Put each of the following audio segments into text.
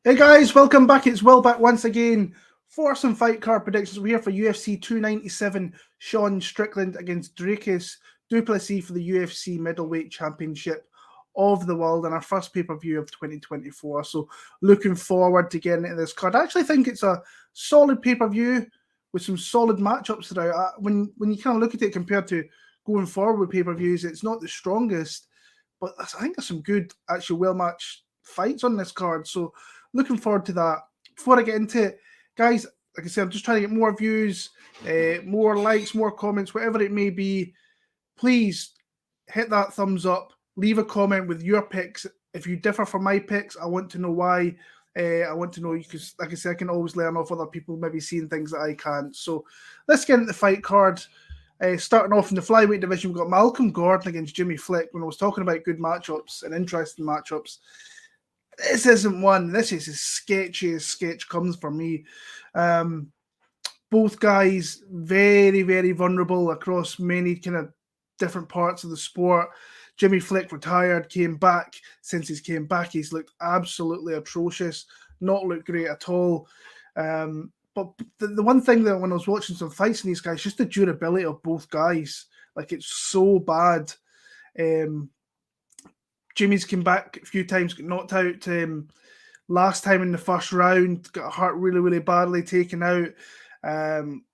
Hey guys, welcome back. It's Will back once again for some fight card predictions. We're here for UFC 297, Sean Strickland against Dricus du Plessis for the UFC Middleweight Championship of the World and our first pay-per-view of 2024. So looking forward to getting into this card. I actually think it's a solid pay-per-view with some solid matchups today. When you kind of look at it compared to going forward with pay-per-views, it's not the strongest, but I think there's some good, actually well-matched fights on this card. So looking forward to that. Before I get into it, guys, like I said, I'm just trying to get more views, more likes, more comments, whatever it may be. Please hit that thumbs up. Leave a comment with your picks. If you differ from my picks, I want to know why. I want to know because, like I said, I can always learn off other people maybe seeing things that I can't. So let's get into the fight card. Starting off in the flyweight division, we've got Malcolm Gordon against Jimmy Flick. When I was talking about good matchups and interesting matchups, this isn't one. This is as sketchy as sketch comes for me. Both guys very, very vulnerable across many kind of different parts of the sport. Jimmy Flick retired, came back. Since he's came back, he's looked absolutely atrocious, not looked great at all. But the one thing that when I was watching some fights in these guys, just the durability of both guys, like it's so bad. Jimmy's came back a few times, got knocked out last time in the first round, got hurt really, really badly, taken out.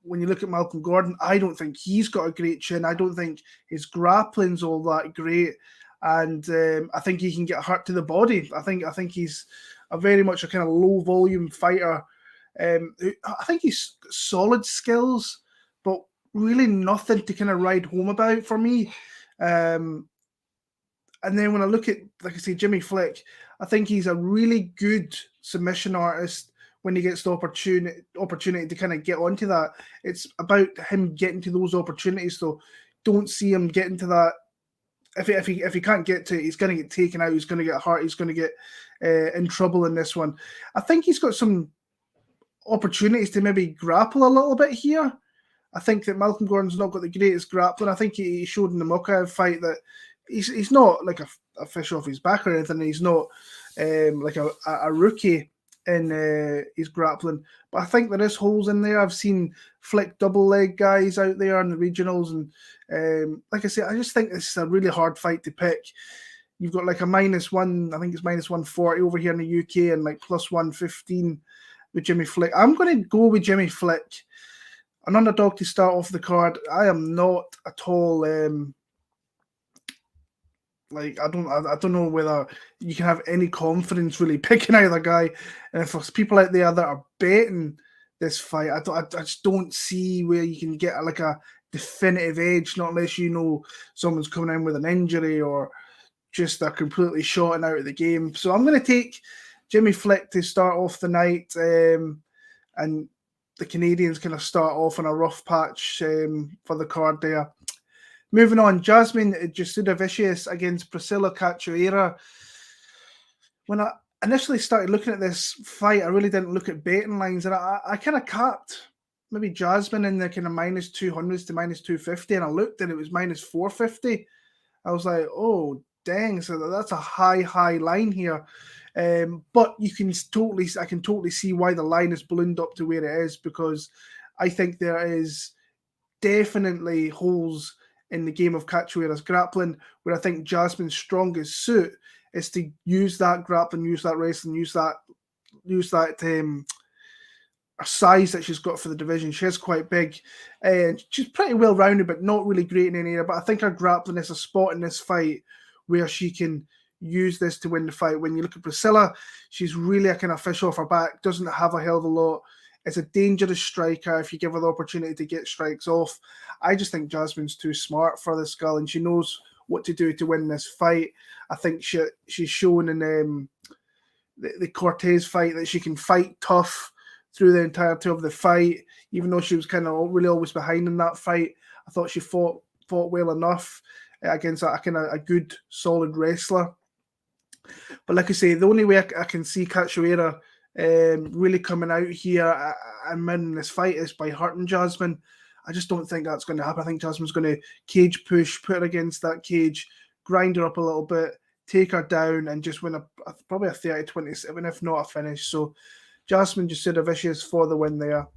When you look at Malcolm Gordon, I don't think he's got a great chin. I don't think his grappling's all that great. And I think he can get hurt to the body. I think he's a very much a kind of low volume fighter. I think he's got solid skills, but really nothing to kind of ride home about for me. And then when I look at, like I say, Jimmy Flick, I think he's a really good submission artist when he gets the opportunity to kind of get onto that. It's about him getting to those opportunities. So don't see him getting to that. If he can't get to it, he's going to get taken out. He's going to get hurt. He's going to get in trouble in this one. I think he's got some opportunities to maybe grapple a little bit here. I think that Malcolm Gordon's not got the greatest grappling. I think he showed in the Mukaev fight that he's not like a fish off his back or anything. He's not like a rookie in his grappling. But I think there is holes in there. I've seen Flick double leg guys out there in the regionals. And like I said, I just think this is a really hard fight to pick. You've got like a -1, I think it's -140 over here in the UK and like +115 with Jimmy Flick. I'm going to go with Jimmy Flick. An underdog to start off the card. I am not at all... I don't know whether you can have any confidence really picking either guy. And if there's people out there that are betting this fight, I just don't see where you can get like a definitive edge, not unless you know someone's coming in with an injury or just they're completely shorting out of the game. So I'm going to take Jimmy Flick to start off the night, and the Canadians kind of start off on a rough patch for the card there. Moving on, Jasmine Jasudavicius against Priscilla Cachoeira. When I initially started looking at this fight, I really didn't look at betting lines, and I kind of capped maybe Jasmine in the kind of -200s to -250, and I looked and it was -450. I was like, oh, dang, so that's a high line here. But I can totally see why the line is ballooned up to where it is, because I think there is definitely holes in the game of Cachoeira's grappling, where I think Jasmine's strongest suit is to use that grappling, use that wrestling, use that size that she's got for the division. She's quite big, and she's pretty well rounded, but not really great in any area. But I think her grappling is a spot in this fight where she can use this to win the fight. When you look at Priscilla, she's really a kind of fish off her back, doesn't have a hell of a lot. It's a dangerous striker if you give her the opportunity to get strikes off. I just think Jasmine's too smart for this girl, and she knows what to do to win this fight. I think she's shown in the Cortez fight that she can fight tough through the entirety of the fight, even though she was kind of really always behind in that fight. I thought she fought well enough against a kind of a good, solid wrestler. But like I say, the only way I can see Cachoeira really coming out here and winning this fight is by hurting Jasmine. I just don't think that's going to happen. I think Jasmine's going to cage push, put her against that cage, grind her up a little bit, take her down and just win probably a 30-27, if not a finish. So Jasmine Jourdain for the win there.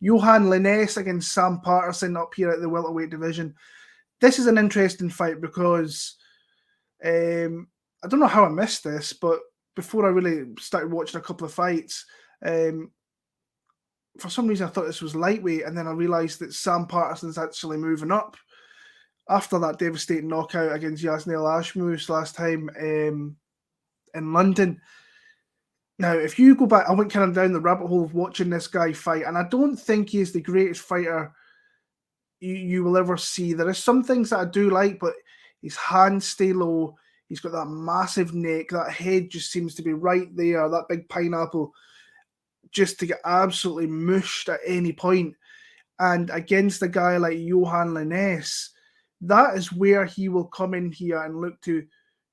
Yohan Lainesse against Sam Patterson up here at the welterweight division. This is an interesting fight because I don't know how I missed this, but before I really started watching a couple of fights, for some reason I thought this was lightweight, and then I realised that Sam Patterson's actually moving up after that devastating knockout against Yasnel Ashmus last time in London. Now, if you go back, I went kind of down the rabbit hole of watching this guy fight, and I don't think he is the greatest fighter you will ever see. There are some things that I do like, but his hands stay low. He's got that massive neck. That head just seems to be right there, that big pineapple, just to get absolutely mushed at any point. And against a guy like Yohan Lainesse, that is where he will come in here and look to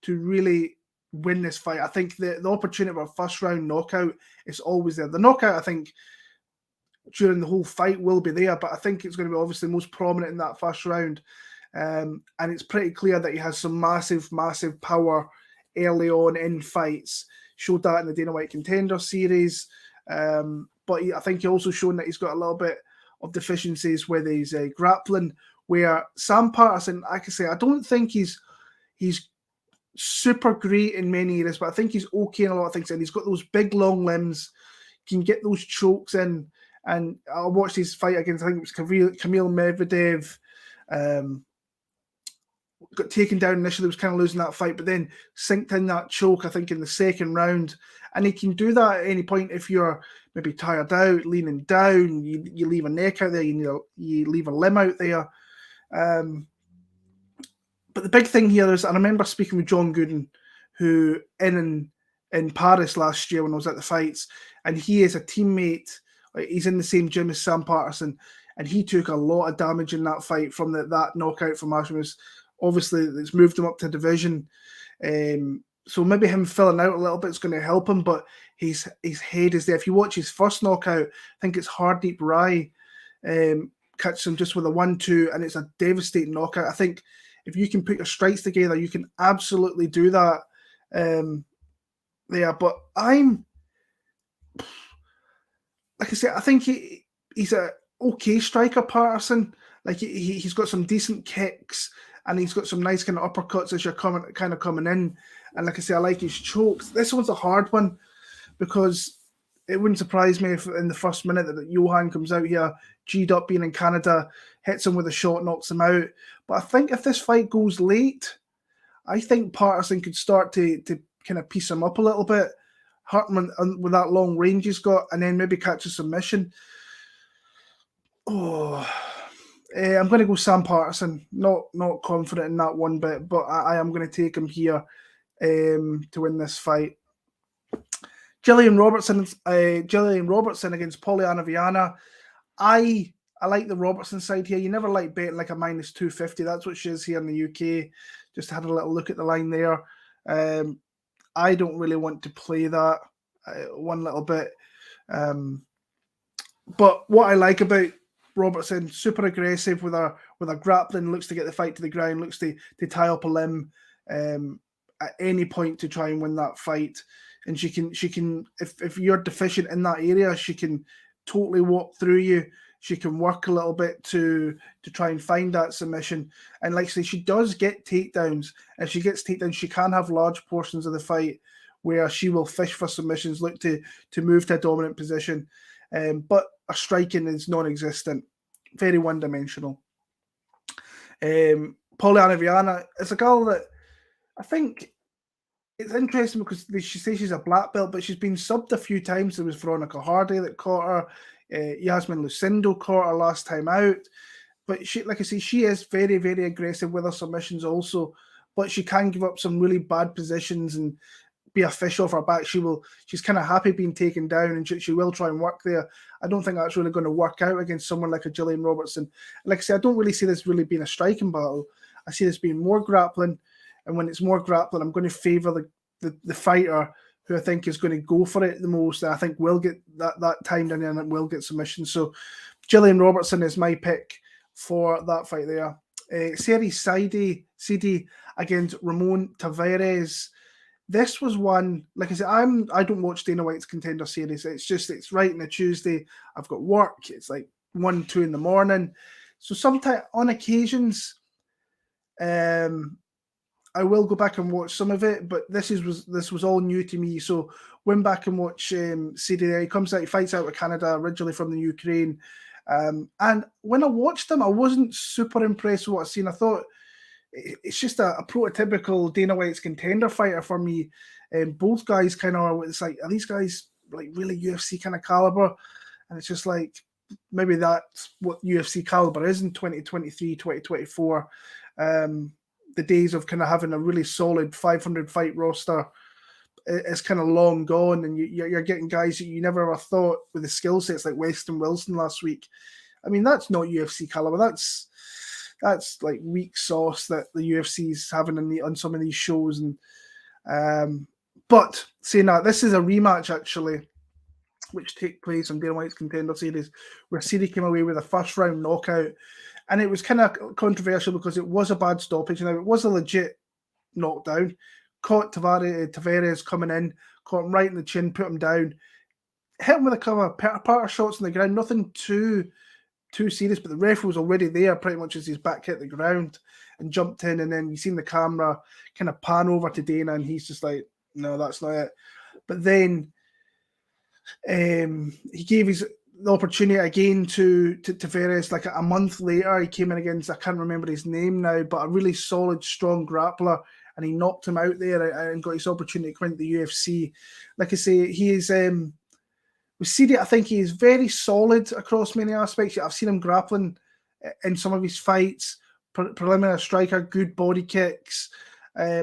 really win this fight. I think the opportunity for a first round knockout is always there. The knockout, I think, during the whole fight will be there, but I think it's going to be obviously most prominent in that first round. And it's pretty clear that he has some massive, massive power early on in fights. Showed that in the Dana White Contender Series. But I think he also shown that he's got a little bit of deficiencies with his grappling, where Sam Patterson, like I say, I don't think he's super great in many areas, but I think he's okay in a lot of things. And he's got those big, long limbs, can get those chokes in. And I watched his fight against, I think it was Kamil Medvedev. Got taken down initially, was kind of losing that fight, but then synced in that choke, I think, in the second round. And he can do that at any point if you're maybe tired out, leaning down, you leave a neck out there, you leave a limb out there. But the big thing here is, I remember speaking with John Gooden, who in Paris last year when I was at the fights, and he is a teammate. He's in the same gym as Sam Patterson, and he took a lot of damage in that fight from that knockout from Ashmus. Obviously, it's moved him up to division. So maybe him filling out a little bit is going to help him, but his head is there. If you watch his first knockout, I think it's Hardeep Rai, catches him just with a 1-2, and it's a devastating knockout. I think if you can put your strikes together, you can absolutely do that there. But like I said, I think he's a okay striker, Patterson. Like he's got some decent kicks, and he's got some nice kind of uppercuts as you're coming in. And like I say, I like his chokes. This one's a hard one because it wouldn't surprise me if in the first minute that Yohan comes out here, G'd up being in Canada, hits him with a shot, knocks him out. But I think if this fight goes late, I think Patterson could start to kind of piece him up a little bit, hurt him with that long range he's got, and then maybe catch a submission. I'm going to go Sam Patterson. Not confident in that one bit, but I am going to take him here to win this fight. Gillian Robertson against Polyana Viana. I like the Robertson side here. You never like betting like a minus 250. That's what she is here in the UK. Just had a little look at the line there. I don't really want to play that one little bit. But what I like about Robertson, super aggressive with her grappling, looks to get the fight to the ground, looks to tie up a limb at any point to try and win that fight. And she can if you're deficient in that area, she can totally walk through you. She can work a little bit to try and find that submission. And like I say, she does get takedowns. If she gets takedowns, she can have large portions of the fight where she will fish for submissions, look to move to a dominant position. But her striking is non-existent, very one-dimensional. Polyana Viana is a girl that I think it's interesting because she says she's a black belt, but she's been subbed a few times. There was Veronica Hardy that caught her. Yasmin Lucindo caught her last time out. But she, like I say, she is very, very aggressive with her submissions also. But she can give up some really bad positions and be a fish off her back. She's kind of happy being taken down, and she will try and work there. I don't think that's really going to work out against someone like a Gillian Robertson. Like I say, I don't really see this really being a striking battle. I see this being more grappling. And when it's more grappling, I'm going to favour the fighter who I think is going to go for it the most. And I think will get that timed in and will get submission. So Gillian Robertson is my pick for that fight there. Serhiy Sidey, against Ramon Taveras. This was one, like I said, I don't watch Dana White's Contender Series. It's right on a Tuesday. I've got work. It's like 1, 2 in the morning. So sometimes, on occasions, I will go back and watch some of it, but this was all new to me. So went back and watch Sidey there. He comes out, he fights out of Canada, originally from the Ukraine. And when I watched him, I wasn't super impressed with what I've seen. I thought it's just a prototypical Dana White's Contender fighter for me. Both guys kind of, it's like, are these guys like really UFC kind of caliber? And it's just like, maybe that's what UFC caliber is in 2023, 2024. The days of kind of having a really solid 500 fight roster is kind of long gone, and you're getting guys that you never ever thought with the skill sets like Weston Wilson last week. I mean, that's not UFC caliber. That's like weak sauce that the UFC's having on some of these shows. And but saying that, this is a rematch actually, which take place on Dana White's Contender Series, where Sidey came away with a first round knockout. And it was kind of controversial because it was a bad stoppage. Now, it was a legit knockdown. Caught Taveras coming in, caught him right in the chin, put him down, hit him with a couple of parter shots on the ground, nothing too serious, but the ref was already there pretty much as his back hit the ground and jumped in. And then you seen the camera kind of pan over to Dana, and he's just like, no, that's not it. But then he gave the opportunity again to Taveras. Like a month later, he came in against, I can't remember his name now, but a really solid, strong grappler, and he knocked him out there and got his opportunity to come into the UFC. Like I say, he is with Sidey, I think he is very solid across many aspects. I've seen him grappling in some of his fights, preliminary striker, good body kicks.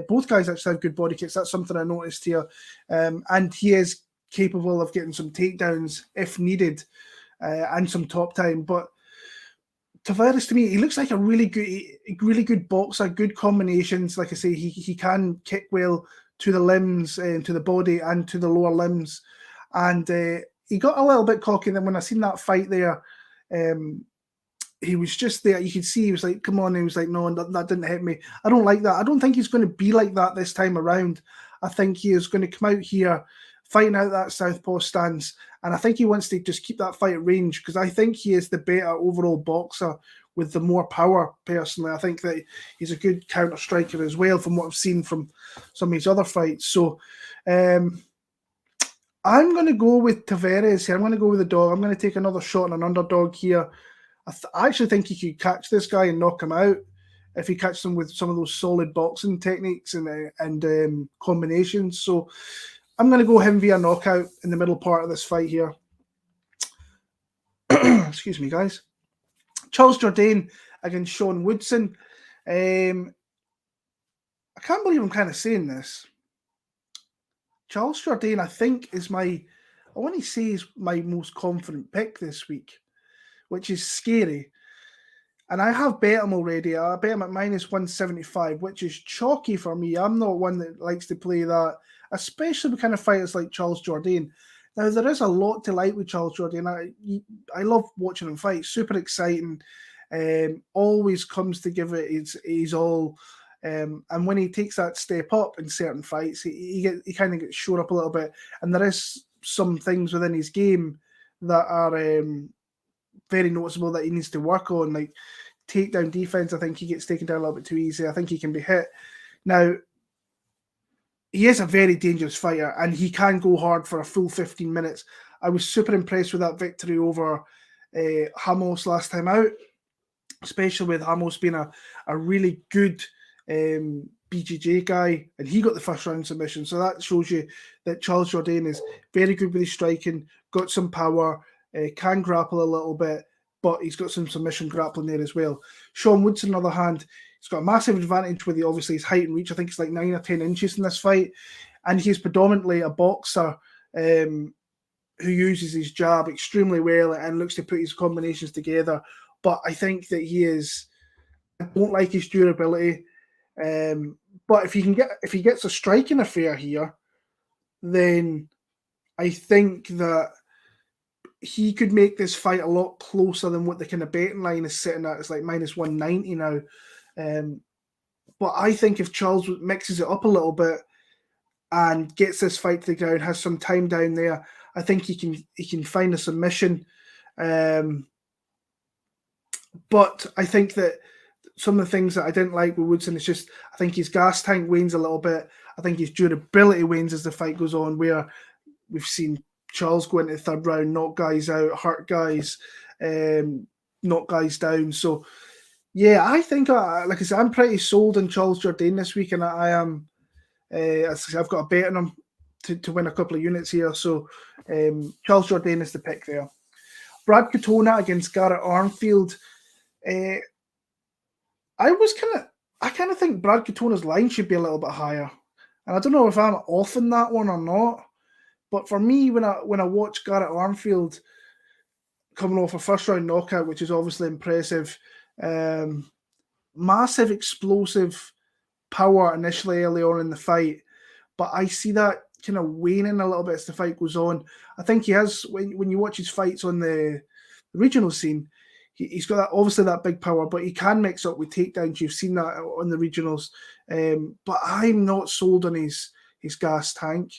Both guys actually have good body kicks. That's something I noticed here. And he is capable of getting some takedowns if needed, and some top time. But Taveras, to me, he looks like a really good boxer, good combinations. Like I say, he can kick well to the limbs, to the body, and to the lower limbs. And he got a little bit cocky. Then when I seen that fight there, he was just there. You could see he was like, come on. He was like, no, that didn't hit me. I don't like that. I don't think he's going to be like that this time around. I think he is going to come out here fighting out that southpaw stance, and I think he wants to just keep that fight at range, because I think he is the better overall boxer with the more power. Personally, I think that he's a good counter striker as well, from what I've seen from some of his other fights. So I'm going to go with Taveras here. I'm going to go with the dog. I'm going to take another shot on an underdog here. I actually think he could catch this guy and knock him out if he catches him with some of those solid boxing techniques and combinations. So I'm going to go him via knockout in the middle part of this fight here. Excuse me, guys. Charles Jourdain against Sean Woodson. I can't believe I'm kind of saying this. Charles Jourdain, I think, is I want to say is my most confident pick this week, which is scary. And I have bet him already. I bet him at -175, which is chalky for me. I'm not one that likes to play that, especially with kind of fighters like Charles Jourdain. Now, there is a lot to like with Charles Jourdain. I love watching him fight. Super exciting. Always comes to give it his all. And when he takes that step up in certain fights, he kind of gets showed up a little bit. And there is some things within his game that are very noticeable that he needs to work on, like takedown defense. I think he gets taken down a little bit too easy. I think he can be hit. Now, he is a very dangerous fighter, and he can go hard for a full 15 minutes. I was super impressed with that victory over Ramos last time out, especially with Ramos being a really good BJJ guy, and he got the first round submission. So that shows you that Charles Jourdain is very good with his striking, got some power, can grapple a little bit, but he's got some submission grappling there as well. Sean Woodson, on the other hand, he's got a massive advantage with obviously his height and reach. I think it's like 9 or 10 inches in this fight, and he's predominantly a boxer who uses his jab extremely well and looks to put his combinations together. But I think that I don't like his durability. But if he gets a striking affair here, then I think that he could make this fight a lot closer than what the kind of betting line is sitting at. It's like -190 now. But I think if Charles mixes it up a little bit and gets this fight to the ground, has some time down there, I think he can find a submission. But I think that some of the things that I didn't like with Woodson is just, I think his gas tank wanes a little bit. I think his durability wanes as the fight goes on, where we've seen Charles go into the third round, knock guys out, hurt guys, knock guys down. So, yeah, I think, like I said, I'm pretty sold on Charles Jourdain this week, and I am. I've got a bet on him to win a couple of units here. So, Charles Jourdain is the pick there. Brad Katona against Garrett Armfield. I kind of think Brad Katona's line should be a little bit higher, and I don't know if I'm off in that one or not. But for me, when I watch Garrett Armfield coming off a first round knockout, which is obviously impressive, massive explosive power initially early on in the fight, but I see that kind of waning a little bit as the fight goes on. I think he has, when you watch his fights on the regional scene, he's got obviously that big power, but he can mix up with takedowns. You've seen that on the regionals. But I'm not sold on his gas tank.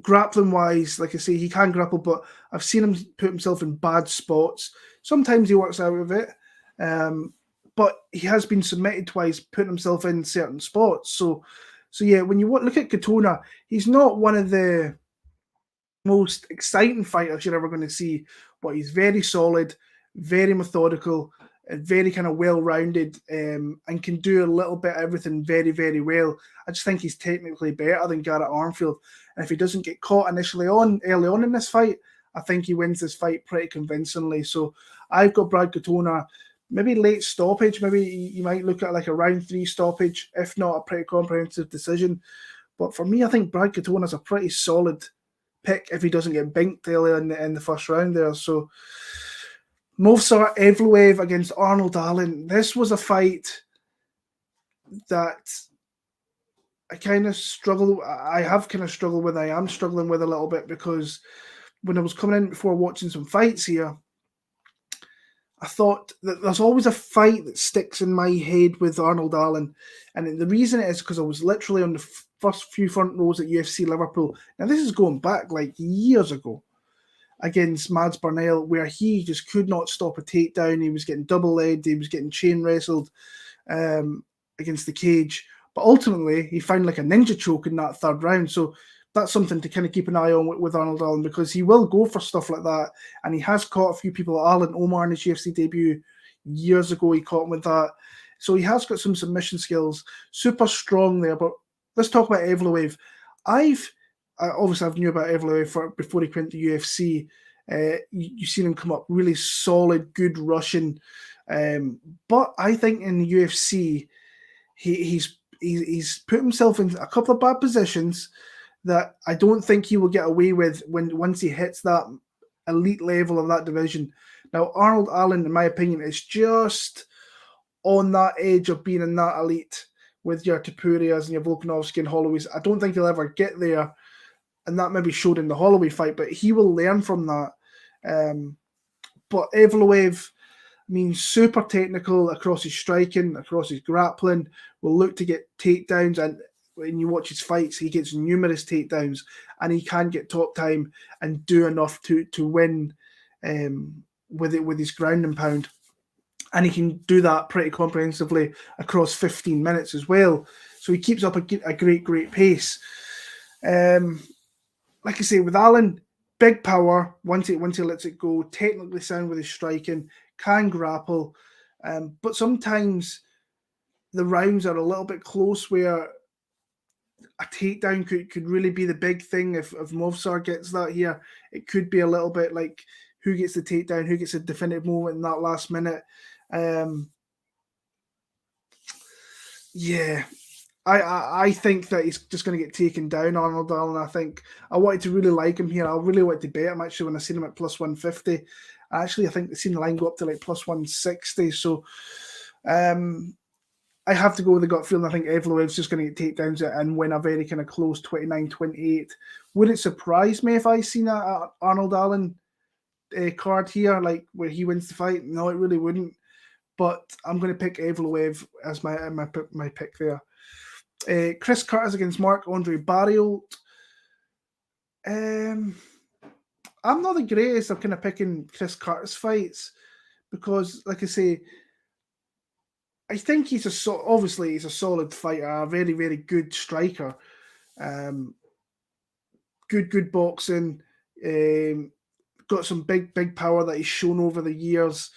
Grappling wise, like I say, he can grapple, but I've seen him put himself in bad spots. Sometimes he works out of it, but he has been submitted twice, putting himself in certain spots. So yeah, when you look at Katona, he's not one of the most exciting fighters you're ever going to see, but he's very solid, very methodical, and very kind of well-rounded, and can do a little bit of everything very, very well. I just think he's technically better than Garrett Armfield. And if he doesn't get caught early on in this fight, I think he wins this fight pretty convincingly. So I've got Brad Katona, maybe late stoppage. Maybe you might look at like a round 3 stoppage, if not a pretty comprehensive decision. But for me, I think Brad Katona is a pretty solid pick if he doesn't get binked early in the first round there. So Movsar Evloev against Arnold Allen. This was a fight that I kind of struggle. I have kind of struggled with. I am struggling with a little bit, because when I was coming in before watching some fights here, I thought that there's always a fight that sticks in my head with Arnold Allen. And the reason is because I was literally on the first few front rows at UFC Liverpool. Now, this is going back like years ago, against Mads Burnell, where he just could not stop a takedown. He was getting double-legged. He was getting chain wrestled against the cage. But ultimately, he found like a ninja choke in that third round. So that's something to kind of keep an eye on with Arnold Allen, because he will go for stuff like that. And he has caught a few people. Alan Omar in his UFC debut years ago, he caught him with that. So he has got some submission skills. Super strong there. But let's talk about Evloev. I've knew about Evloev before he went to UFC. You've seen him come up really solid, good Russian. But I think in the UFC, he's put himself in a couple of bad positions that I don't think he will get away with once he hits that elite level of that division. Now, Arnold Allen, in my opinion, is just on that edge of being in that elite with your Topurias and your Volkanovski and Holloways. I don't think he'll ever get there, and that maybe showed in the Holloway fight, but he will learn from that. But Evloev, super technical across his striking, across his grappling, will look to get takedowns, and when you watch his fights, he gets numerous takedowns, and he can get top time and do enough to win with his ground and pound. And he can do that pretty comprehensively across 15 minutes as well. So he keeps up a great pace. Like I say, with Allen, big power once he lets it go, technically sound with his striking, can grapple. But sometimes the rounds are a little bit close, where a takedown could really be the big thing. If Movsar gets that here, it could be a little bit like who gets the takedown, who gets a definitive moment in that last minute. I think that he's just going to get taken down, Arnold Allen. I wanted to really like him here. I really wanted to bet him, actually, when I seen him at plus 150. I think I've seen the line go up to like plus 160. So I have to go with the gut feeling. I think Evloev's just going to get takedowns and win a very kind of close 29-28. Would it surprise me if I seen a Arnold Allen card here, like where he wins the fight? No, it really wouldn't. but I'm going to pick Evloev as my pick there. Chris Curtis against Marc-Andre Barriault. I'm not the greatest of kind of picking Chris Curtis fights because, like I say, I think obviously he's a solid fighter, a very, very good striker. Good boxing. Got some big power that he's shown over the years.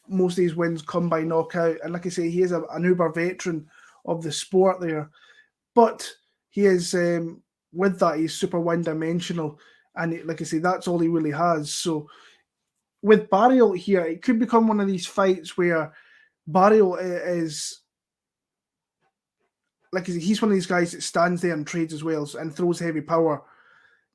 Most of these wins come by knockout. And like I say, he is an uber veteran of the sport there. But he is, with that, he's super one-dimensional. And like I say, that's all he really has. So with Barriault here, it could become one of these fights where Barriault is, like I say, he's one of these guys that stands there and trades as well and throws heavy power.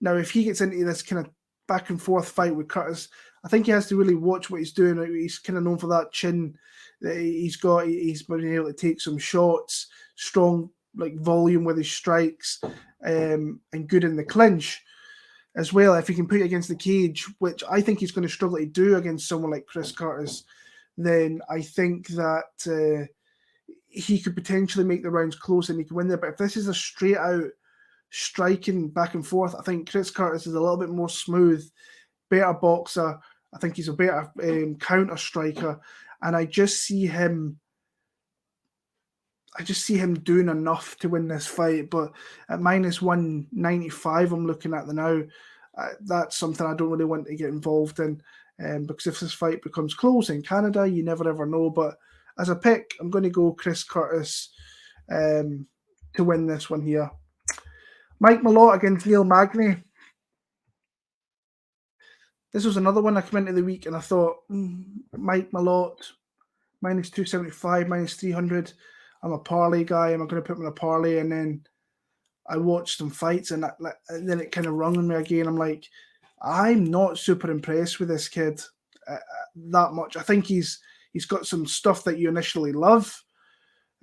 Now, if he gets into this kind of back and forth fight with Curtis, I think he has to really watch what he's doing. He's kind of known for that chin that he's got. He's been able to take some shots, strong like volume with his strikes, and good in the clinch as well. If he can put it against the cage, which I think he's going to struggle to do against someone like Chris Curtis, then I think that he could potentially make the rounds close and he can win there. But if this is a straight out striking back and forth, I think Chris Curtis is a little bit more smooth, better boxer. I think he's a better counter striker, and I just see him doing enough to win this fight. But at minus 195, I'm looking at the now. That's something I don't really want to get involved in, because if this fight becomes close in Canada, you never ever know. But as a pick, I'm going to go Chris Curtis to win this one here. Mike Mallot against Neil Magny. This was another one I came into the week and I thought, Mike Mallot, minus 275, minus 300. I'm a parlay guy. Am I going to put him in a parlay? And then I watched some fights and then it kind of rung on me again. I'm like, I'm not super impressed with this kid that much. I think he's got some stuff that you initially love.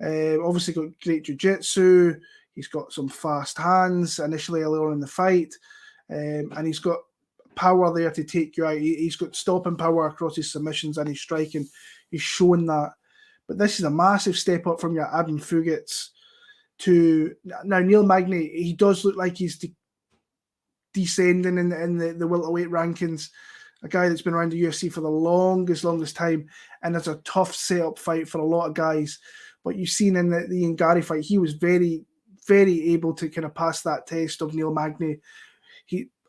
Obviously got great jiu-jitsu. He's got some fast hands initially earlier in the fight. And he's got power there to take you out. He's got stopping power across his submissions and his striking. He's shown that. But this is a massive step up from your Adam Fugits to now Neil Magny. He does look like he's descending in the welterweight rankings. A guy that's been around the UFC for the longest time, and it's a tough setup fight for a lot of guys. But you've seen in the Ian Gary fight, he was very, very able to kind of pass that test of Neil Magny.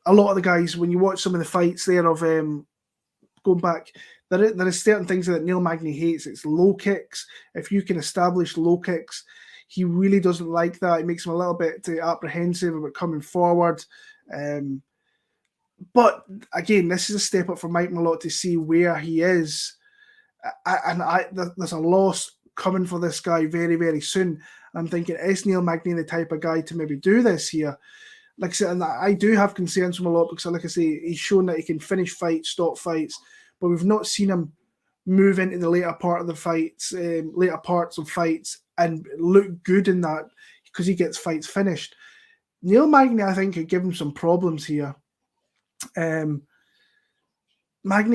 A lot of the guys, when you watch some of the fights there of going back, there is certain things that Neil Magny hates. It's low kicks. If you can establish low kicks, he really doesn't like that. It makes him a little bit apprehensive about coming forward. But again, this is a step up for Mike Mallot to see where he is. There's a loss coming for this guy very, very soon. I'm thinking, is Neil Magny the type of guy to maybe do this here? Like I said, and I do have concerns from a lot because, like I say, he's shown that he can finish fights, stop fights, but we've not seen him move into the later part of the fights, later parts of fights, and look good in that because he gets fights finished. Neil Magny, I think, could give him some problems here. Magny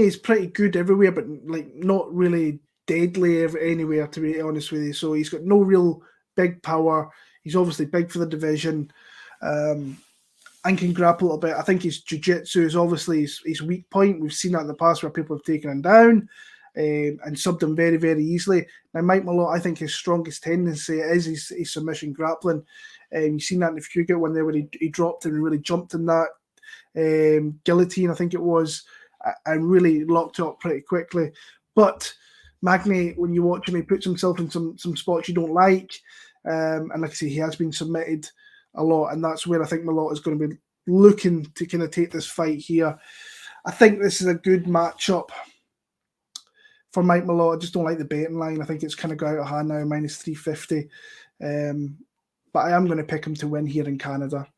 is pretty good everywhere, but like not really deadly anywhere, to be honest with you. So he's got no real big power. He's obviously big for the division. And can grapple a little bit. I think his jiu-jitsu is obviously his weak point. We've seen that in the past where people have taken him down and subbed him very, very easily. Now, Mike Mallot, I think his strongest tendency is his submission grappling. You've seen that in the Fugit one there where he dropped and really jumped in that guillotine, I think it was, and really locked it up pretty quickly. But Magny, when you watch him, he puts himself in some spots you don't like. And like I say, he has been submitted a lot, and that's where I think Mallot is going to be looking to kind of take this fight here. I think this is a good matchup for Mike Mallot. I just don't like the betting line. I think it's kind of got out of hand now, minus 350. But I am going to pick him to win here in Canada.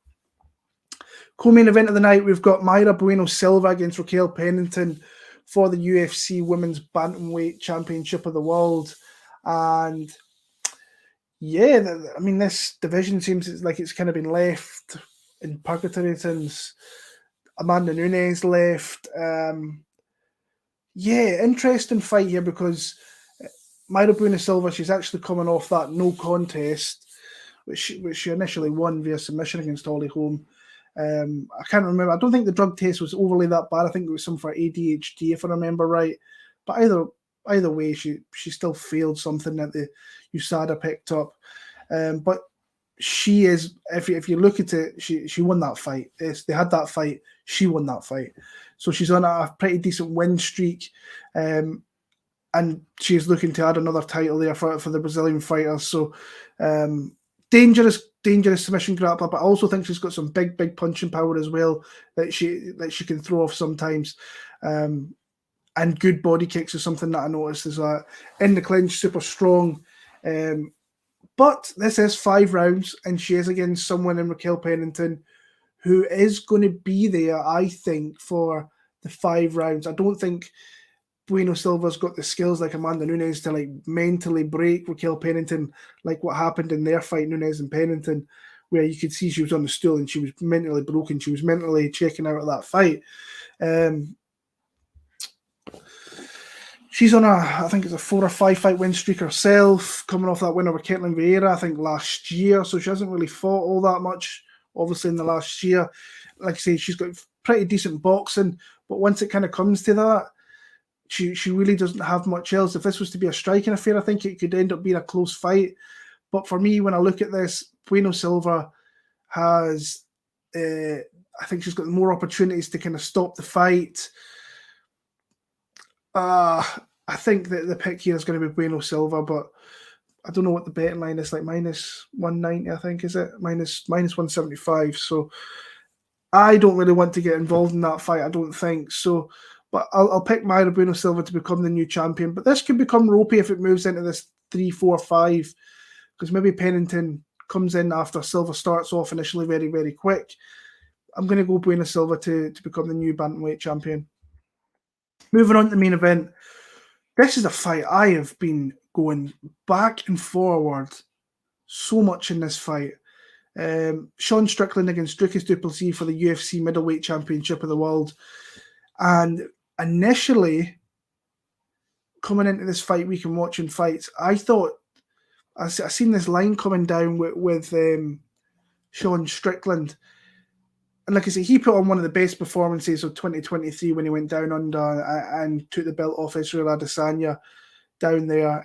Co-main event of the night, we've got Mayra Bueno Silva against Raquel Pennington for the UFC Women's Bantamweight Championship of the World. And yeah, I mean, this division seems like it's kind of been left in purgatory since Amanda Nunes left. Yeah, interesting fight here because Mayra Silva, she's actually coming off that no contest, which she initially won via submission against Holly Holm. I can't remember. I don't think the drug test was overly that bad. I think it was some for ADHD, if I remember right. But either way, she still failed something that the USADA picked up. But she is, if you look at it, she won that fight. Yes, they had that fight. She won that fight. So she's on a pretty decent win streak. And she's looking to add another title there for the Brazilian fighters. So dangerous submission grappler, but I also think she's got some big punching power as well that she can throw off sometimes. And good body kicks is something that I noticed is that in the clinch, super strong. But this is 5 rounds, and she is against someone in Raquel Pennington who is going to be there, I think, for the 5 rounds. I don't think Bueno Silva's got the skills like Amanda Nunes to like mentally break Raquel Pennington, like what happened in their fight, Nunes and Pennington, where you could see she was on the stool and she was mentally broken. She was mentally checking out of that fight. She's on I think it's a 4 or 5 fight win streak herself, coming off that win over Ketlen Vieira, I think last year. So she hasn't really fought all that much, obviously, in the last year. Like I say, she's got pretty decent boxing, but once it kind of comes to that, she really doesn't have much else. If this was to be a striking affair, I think it could end up being a close fight. But for me, when I look at this, Bueno Silva has, I think she's got more opportunities to kind of stop the fight. I think that the pick here is going to be Bueno Silva, but I don't know what the betting line is, like minus 190, I think, is it? Minus 175. So I don't really want to get involved in that fight, I don't think. So, but I'll pick Mayra Bueno Silva to become the new champion. But this could become ropey if it moves into this 3, 4, 5, because maybe Pennington comes in after Silva starts off initially very, very quick. I'm going to go Bueno Silva to become the new bantamweight champion. Moving on to the main event. This is a fight I have been going back and forward so much in this fight. Sean Strickland against Dricus du Plessis for the UFC middleweight championship of the world. And initially, coming into this fight week and watching fights, I thought, I seen this line coming down with Sean Strickland. And like I say, he put on one of the best performances of 2023 when he went down under and took the belt off Israel Adesanya down there.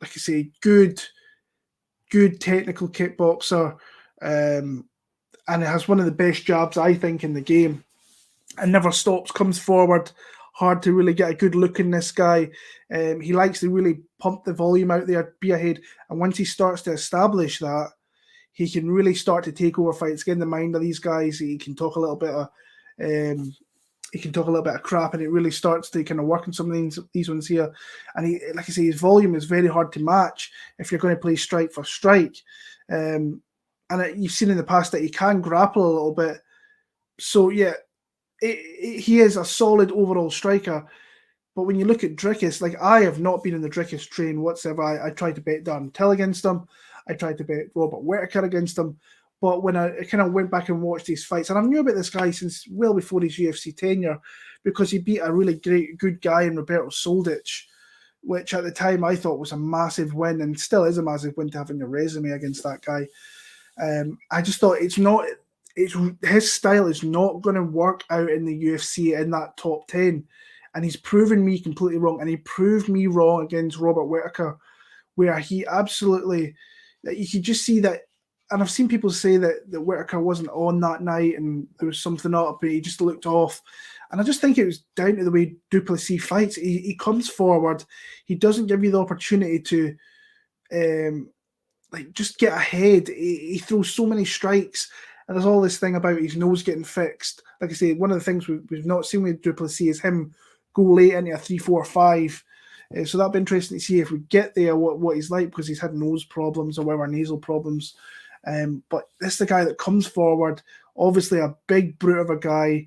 Like I say, good technical kickboxer. And it has one of the best jabs, I think, in the game. And never stops, comes forward. Hard to really get a good look in this guy. He likes to really pump the volume out there, be ahead. And once he starts to establish that, he can really start to take over fights, get in the mind of these guys. He can talk a little bit of, crap, and it really starts to kind of work on some of these ones here. And he, like I say, his volume is very hard to match if you're going to play strike for strike. And you've seen in the past that he can grapple a little bit. So yeah, he is a solid overall striker. But when you look at Dricus, like I have not been in the Dricus train whatsoever. I tried to bet Darren Till against him. I tried to bet Robert Whittaker against him. But when I kind of went back and watched these fights, and I knew about this guy since well before his UFC tenure, because he beat a really good guy in Roberto Soldic, which at the time I thought was a massive win, and still is a massive win to have in your resume against that guy. I just thought his style is not going to work out in the UFC in that top 10. And he's proven me completely wrong. And he proved me wrong against Robert Whittaker, where he absolutely, you could just see that. And I've seen people say that Whittaker wasn't on that night and there was something up, but he just looked off. And I just think it was down to the way du Plessis fights. He comes forward. He doesn't give you the opportunity to just get ahead. He throws so many strikes. And there's all this thing about his nose getting fixed. Like I say, one of the things we've not seen with du Plessis is him go late into a 3, 4, 5. So that'll be interesting to see if we get there what he's like, because he's had nose problems or whatever, nasal problems. But this is the guy that comes forward, obviously a big brute of a guy,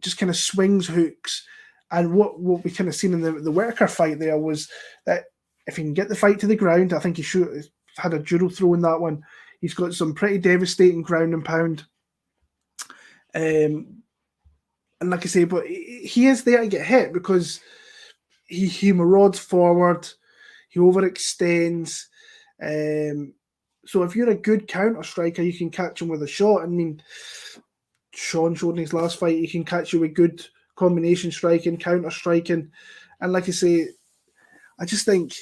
just kind of swings hooks. And what we kind of seen in the Whittaker fight there was that if he can get the fight to the ground, I think he should have had a judo throw in that one. He's got some pretty devastating ground and pound. And like I say, but he is there to get hit, because he marauds forward, he overextends. So if you're a good counter striker, you can catch him with a shot. I mean, Sean showed in his last fight, he can catch you with good combination striking, counter striking. And like I say, I just think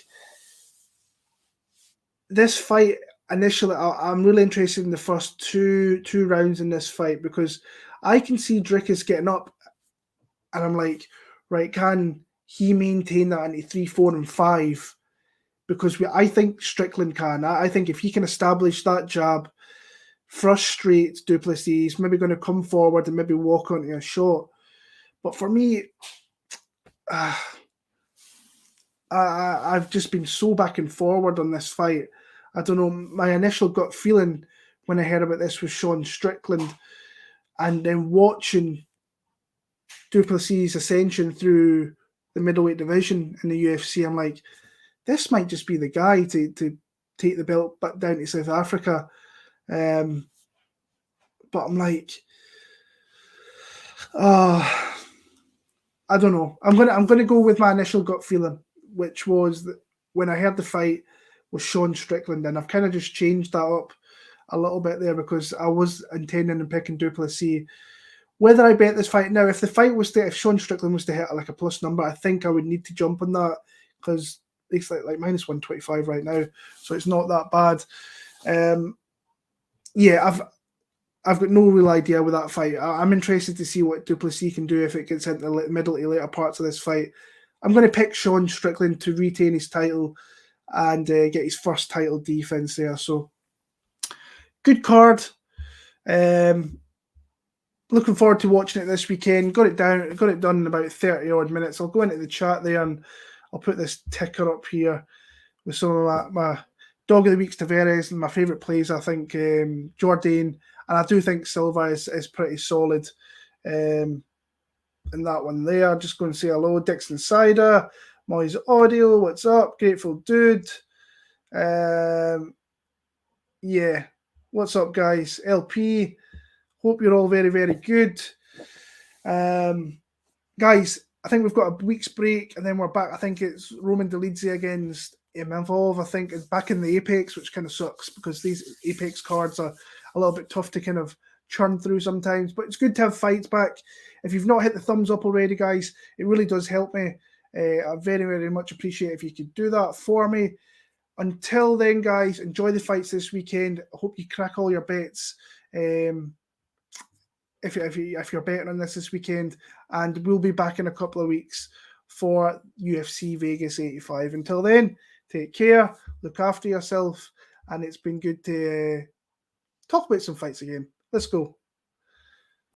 this fight initially, I'm really interested in the first two rounds in this fight, because I can see Dricus getting up and I'm like, right, can he maintain that into 3, 4, and 5? Because I think Strickland can. I think if he can establish that jab, frustrate Du Plessis, maybe going to come forward and maybe walk onto a shot. But for me, I've just been so back and forward on this fight. I don't know, my initial gut feeling when I heard about this was Sean Strickland, and then watching Du Plessis' ascension through the middleweight division in the UFC, I'm like, this might just be the guy to take the belt back down to South Africa. But I'm like, I don't know. I'm gonna go with my initial gut feeling, which was that when I heard the fight was Sean Strickland, and I've kind of just changed that up a little bit there because I was intending on picking Du Plessis. Whether I bet this fight now, if if Sean Strickland was to hit like a plus number, I think I would need to jump on that, because it's like minus 125 right now, so it's not that bad. Yeah, I've got no real idea with that fight. I'm interested to see what Du Plessis can do if it gets into the middle to later parts of this fight. I'm going to pick Sean Strickland to retain his title and get his first title defense there. So good card. Looking forward to watching it this weekend. Got it done in about 30 odd minutes. I'll go into the chat there and I'll put this ticker up here with some of my dog of the week's Taveras and my favourite plays. I think Jourdain, and I do think Silva is pretty solid in that one there. Just going to say hello, Dixon Cider, Molly's Audio, what's up? Grateful Dude. Yeah, what's up, guys? LP, hope you're all very, very good. Guys, I think we've got a week's break and then we're back. I think it's Roman Dolidze against Evloev. I think it's back in the Apex, which kind of sucks because these Apex cards are a little bit tough to kind of churn through sometimes, but it's good to have fights back. If you've not hit the thumbs up already, guys, it really does help me. I very, very much appreciate if you could do that for me. Until then, guys, enjoy the fights this weekend. I hope you crack all your bets. If you're betting on this weekend, and we'll be back in a couple of weeks for UFC Vegas 85. Until then, take care, look after yourself, and it's been good to talk about some fights again. Let's go.